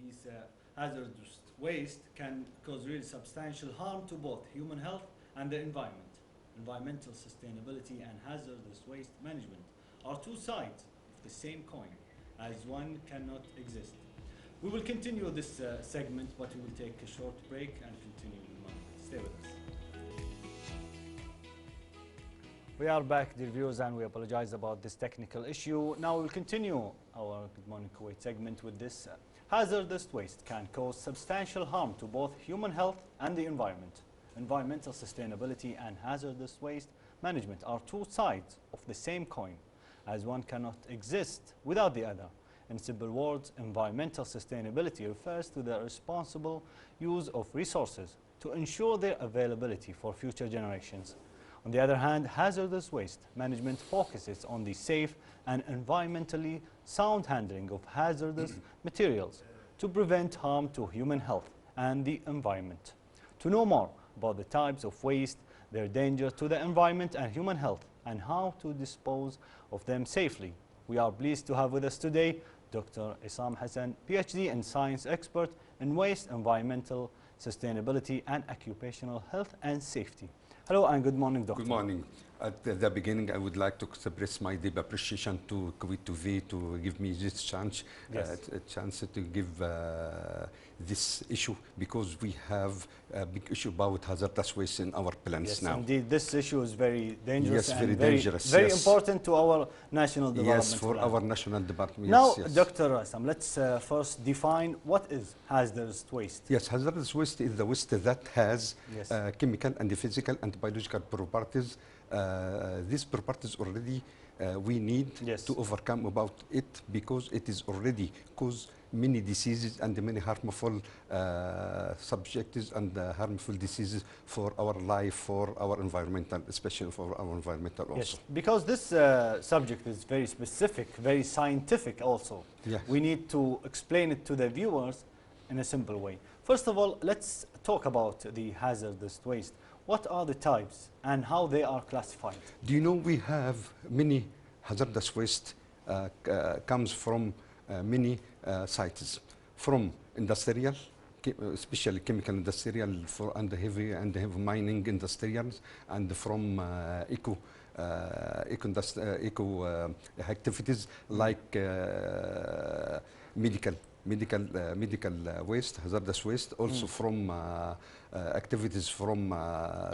these hazardous waste can cause really substantial harm to both human health and the environment. Environmental sustainability and hazardous waste management are two sides of the same coin, as one cannot exist. We will continue this segment, but we will take a short break and continue in a moment. Stay with us. We are back, dear viewers, and we apologize about this technical issue. Now we'll continue our Good Morning Kuwait segment with this. Hazardous waste can cause substantial harm to both human health and the environment. Environmental sustainability and hazardous waste management are two sides of the same coin, as one cannot exist without the other. In simple words, environmental sustainability refers to the responsible use of resources to ensure their availability for future generations. On the other hand, hazardous waste management focuses on the safe and environmentally sound handling of hazardous materials to prevent harm to human health and the environment. To know more about the types of waste, their danger to the environment and human health, and how to dispose of them safely, we are pleased to have with us today Dr. Essam Hassan, PhD and science expert in waste, environmental sustainability and occupational health and safety. Hello and good morning, Doctor. Good morning. At the beginning, I would like to express my deep appreciation to Kuwait TV to give me this chance, a chance to give this issue, because we have a big issue about hazardous waste in our plants now. Indeed, this issue is very dangerous. Yes, very dangerous. Very important to our national development. Yes, for our national development. Now, yes. Dr. Essam, let's first define what is hazardous waste. Yes, hazardous waste is the waste that has chemical and physical and biological properties. These properties already we need to overcome about it, because it is already caused many diseases and many harmful subjects and harmful diseases for our life, for our environmental, especially for our environmental also. Yes, because this subject is very specific, very scientific also. Yes. We need to explain it to the viewers in a simple way. First of all, let's talk about the hazardous waste. What are the types and how they are classified? Do you know we have many hazardous waste comes from many sites, from industrial, especially chemical industrial, and heavy mining industrials, and from eco activities like medical waste, hazardous waste, also from activities from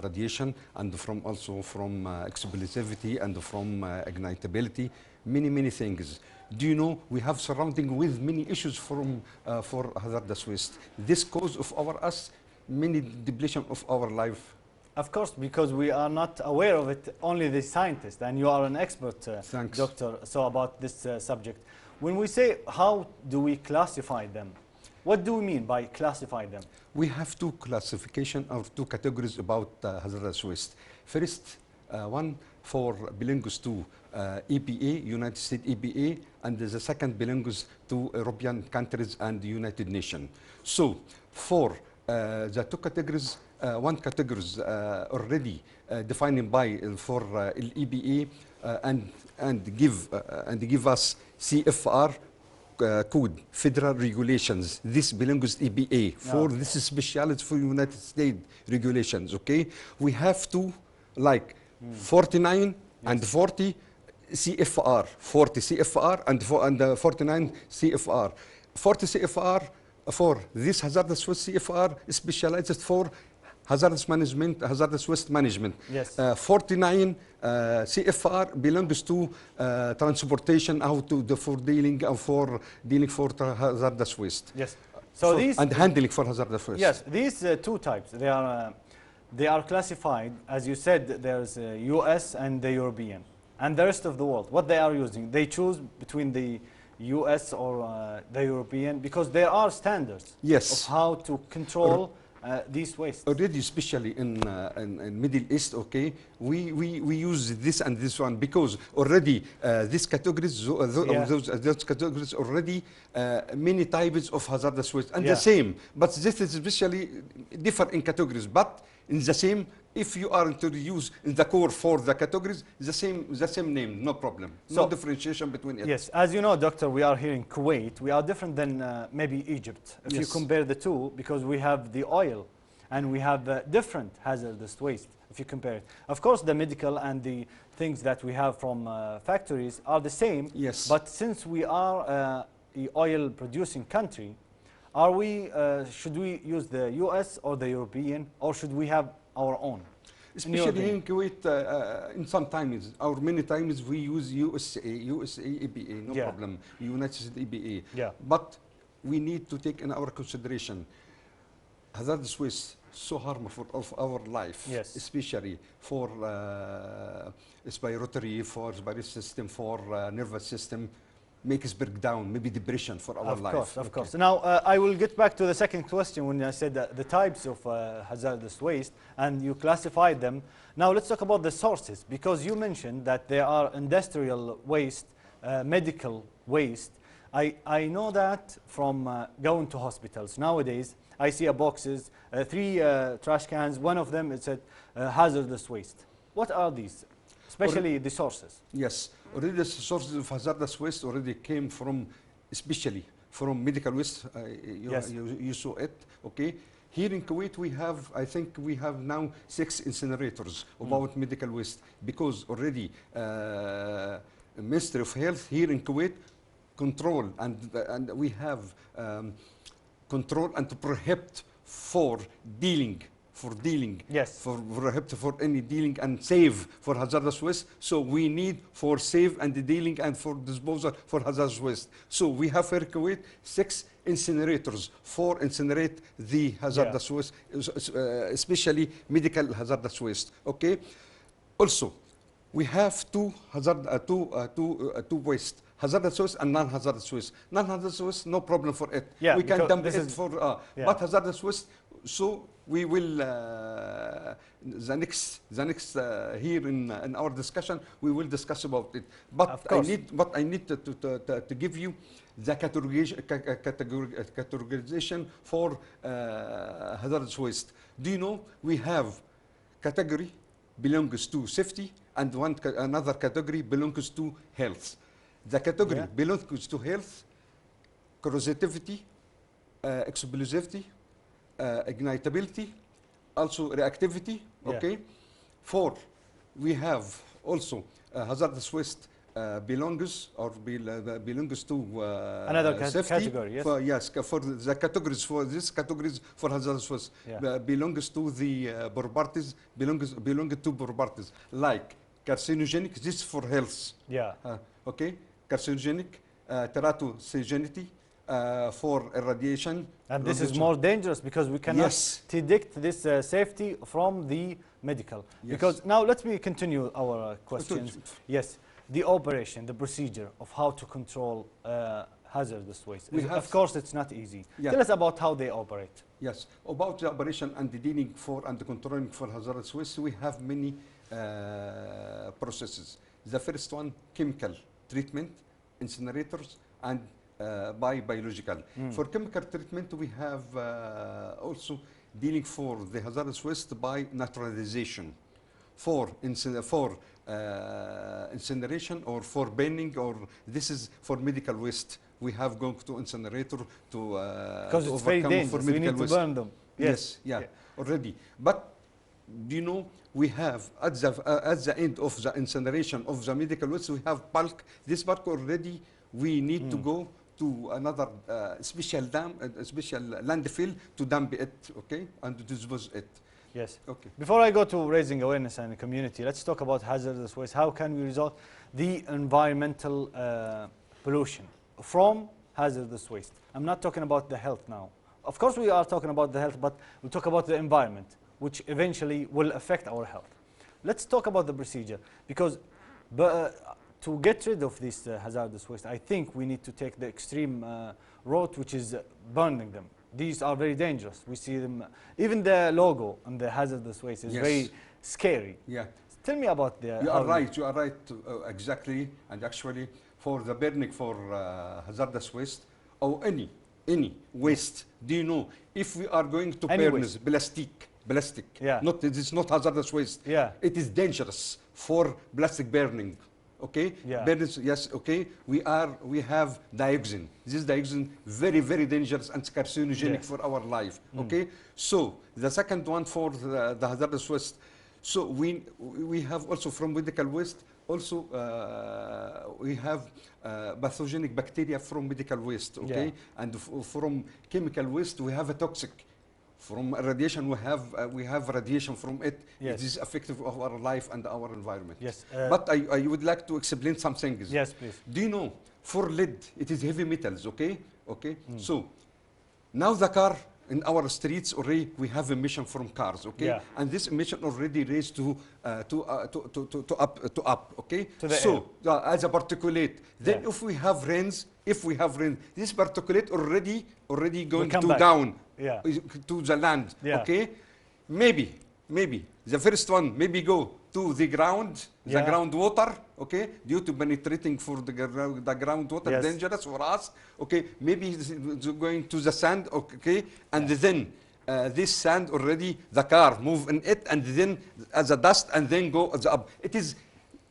radiation, and also from explosivity, and from ignitability, many things. Do you know we have surrounding with many issues from for hazardous waste? This cause of many depletion of our life. Of course, because we are not aware of it, only the scientist, and you are an expert, Doctor, so about this subject. When we say how do we classify them, what do we mean by classify them? We have two classification or two categories about hazardous waste. First, one belongs to EPA, United States EPA, and the second belongs to European countries and the United Nations. So for the two categories, one category is already defined by for EPA and give us CFR code, federal regulations. This belongs to EPA. For this is speciality for United States regulations. Okay, we have to like 49 and 40 CFR, 40 CFR and 49 CFR. 40 CFR for this hazardous waste CFR specialized for hazardous waste management. Yes. 49 CFR belongs to transportation for dealing for hazardous waste. Yes. So these and handling for hazardous waste. Yes, these two types they are classified, as you said. There's US and the European, and the rest of the world. What they are using, they choose between the US or the European, because there are standards of how to control these wastes. Already, especially in Middle East, okay, we use this and this one, because already these categories, those categories already many types of hazardous waste and the same, but this is especially different in categories, but in the same if you are to use in the core for the categories, the same name, no problem. So no differentiation between it. Yes, as you know, Doctor, we are here in Kuwait. We are different than maybe Egypt. If you Yes. compare the two, because we have the oil and we have different hazardous waste. If you compare it, of course, the medical and the things that we have from factories are the same. Yes. But since we are the oil-producing country, are we? Should we use the U.S. or the European, or should we have our own? Especially here in Kuwait, in some times, or many times, we use USA EPA, no Yeah. problem, United States EPA. Yeah. But we need to take in our consideration hazardous waste so harmful of our life, Yes. especially for respiratory, for respiratory system, for nervous system, makes breakdown, maybe depression for our life. Of course. Now, I will get back to the second question when I said that the types of hazardous waste, and you classified them. Now, let's talk about the sources, because you mentioned that there are industrial waste, medical waste. I know that from going to hospitals. Nowadays, I see boxes, 3 trash cans. One of them, it said hazardous waste. What are these, especially the sources? Yes, already the sources of hazardous waste already came from, especially from medical waste. Yes. You saw it, okay? Here in Kuwait, we have, I think we have now 6 incinerators about medical waste, because already Ministry of Health here in Kuwait control, and we have control and to prohibit for dealing, Yes. for any dealing and save for hazardous waste. So we need for save and the dealing and for disposal for hazardous waste. So we have here in Kuwait 6 incinerators for incinerate the hazardous waste, especially medical hazardous waste. Okay. Also, we have two waste. Hazardous waste and non-hazardous waste. Non-hazardous waste, no problem for it. Yeah, we can dump this it is- for, yeah. but hazardous waste, so we will, the next here in our discussion, we will discuss about it. Of course. I need to give you the categorization for hazardous waste. Do you know we have category belongs to safety and another category belongs to health. The category belongs to health, corrosivity, explosivity, ignitability, also reactivity. Okay. 4, we have also hazardous waste belongs to Another safety. category. Yes. For the categories for these categories for hazardous waste belongs to the properties belong to properties like carcinogenic. This is for health. Yeah. Okay. Carcinogenic, teratogenicity, for irradiation. And this is more dangerous because we cannot predict this safety from the medical. Yes. Because now let me continue our questions. Yes, the operation, the procedure of how to control hazardous waste. Of course, it's not easy. Yeah. Tell us about how they operate. Yes, about the operation and the dealing for and the controlling for hazardous waste, we have many processes. The first one, chemical treatment, incinerators, and biological. For chemical treatment, we have also dealing for the hazardous waste by naturalization. For incineration or for burning, or this is for medical waste. We have gone to incinerator to because it's very dangerous. We need to burn them. Yes, already. But do you know we have at the end of the incineration of the medical waste, we have bulk. This bulk already we need to go to another special landfill to dump it, okay, and to dispose it. Yes. Okay. Before I go to raising awareness in the community, let's talk about hazardous waste. How can we resolve the environmental pollution from hazardous waste? I'm not talking about the health now. Of course, we are talking about the health, but we talk about the environment, which eventually will affect our health. Let's talk about the procedure, because to get rid of this hazardous waste, I think we need to take the extreme route, which is burning them. These are very dangerous. We see them, even the logo on the hazardous waste is very scary. Yeah. Tell me about the... You are right, exactly. And actually, for the burning for hazardous waste, or any waste, do you know, if we are going to burn plastic, plastic. Yeah. It is not hazardous waste. Yeah. It is dangerous for plastic burning. Okay. Yeah. Burners, yes. Okay. We have dioxin. This dioxin very, very dangerous and carcinogenic Yes. for our life. Okay. So the second one for the hazardous waste. So we have also from medical waste. Also, we have pathogenic bacteria from medical waste, okay? Yeah. And from chemical waste, we have a toxic. From radiation, we have radiation from it. Yes. It is effective of our life and our environment. Yes. But I would like to explain some things. Yes, please. Do you know, for lead, it is heavy metals, okay? Okay. So now the car, in our streets already we have emission from cars, okay? Yeah. And this emission already raised to up, okay? To the air. As a particulate. Then if we have rains, this particulate already going to down to the land, okay? Maybe the first one maybe go to the ground, the groundwater, okay? Due to penetrating for the groundwater, dangerous for us, okay? Maybe it's going to the sand, okay? And then this sand already, the car move in it, and then as a dust, and then go up. It is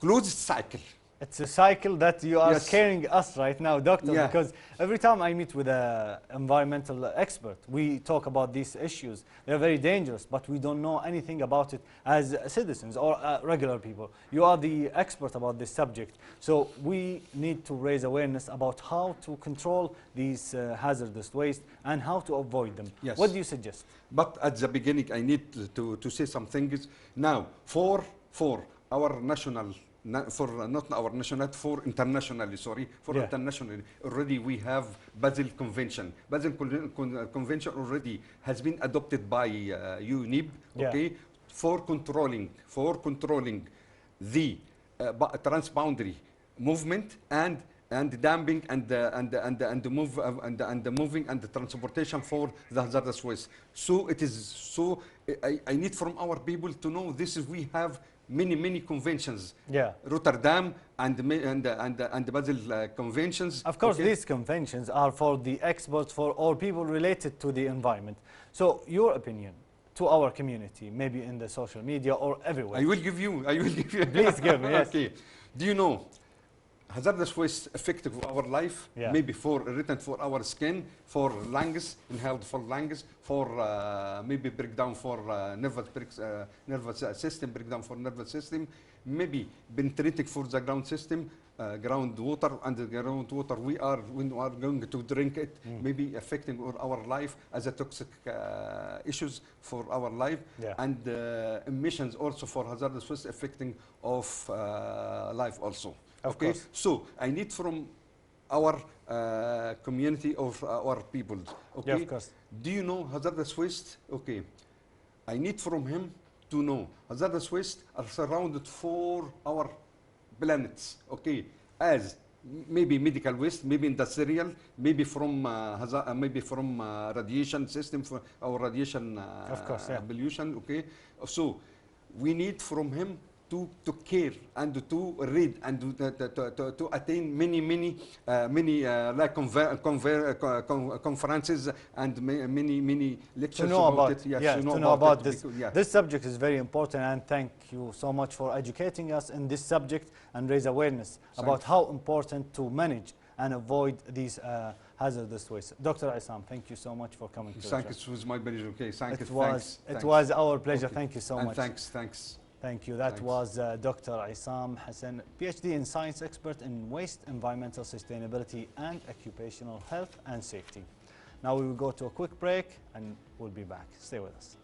closed cycle. It's a cycle that you are scaring us right now, doctor, because every time I meet with an environmental expert, we talk about these issues. They're very dangerous, but we don't know anything about it as citizens or regular people. You are the expert about this subject, so we need to raise awareness about how to control these hazardous waste and how to avoid them. Yes. What do you suggest? But at the beginning, I need to say some things. Now, for our national, for not our national, for internationally, sorry, for internationally, already we have Basel Convention. Basel Convention already has been adopted by UNEP, okay, for controlling the transboundary movement and dumping and the moving and the transportation for the hazardous waste. So it is so I need from our people to know this is we have many conventions. Yeah. Rotterdam and the Basel conventions. Of course, these conventions are for the experts, for all people related to the environment. So, your opinion to our community, maybe in the social media or everywhere. I will give you. Please give me. Yes. Okay. Do you know hazardous waste effective for our life? Yeah. Maybe written for our skin, for lungs, inhaled for lungs, for maybe breakdown for nervous system, breakdown for nervous system, maybe penetrating for the ground system, groundwater, and the groundwater when we are going to drink it, maybe affecting our life as a toxic issues for our life, and emissions also for hazardous waste affecting of life also. Okay, so I need from our community of our people. Okay, yeah, of course. Do you know hazardous waste? Okay, I need from him to know hazardous waste are surrounded for our planets. Okay, as maybe medical waste, maybe industrial, maybe from radiation system for our radiation pollution. Okay, so we need from him to care and to read and to attain many like conferences and many lectures about it. Yes, to know about this. This subject is very important, and thank you so much for educating us in this subject and raise awareness about how important to manage and avoid these hazardous waste. Dr. Essam, thank you so much for coming. Thank you. It was my pleasure. Okay, it was our pleasure. Okay. Thank you so much. Thanks. Thank you. That was Dr. Essam Hassan, PhD in science expert in waste, environmental sustainability, and occupational health and safety. Now we will go to a quick break and we'll be back. Stay with us.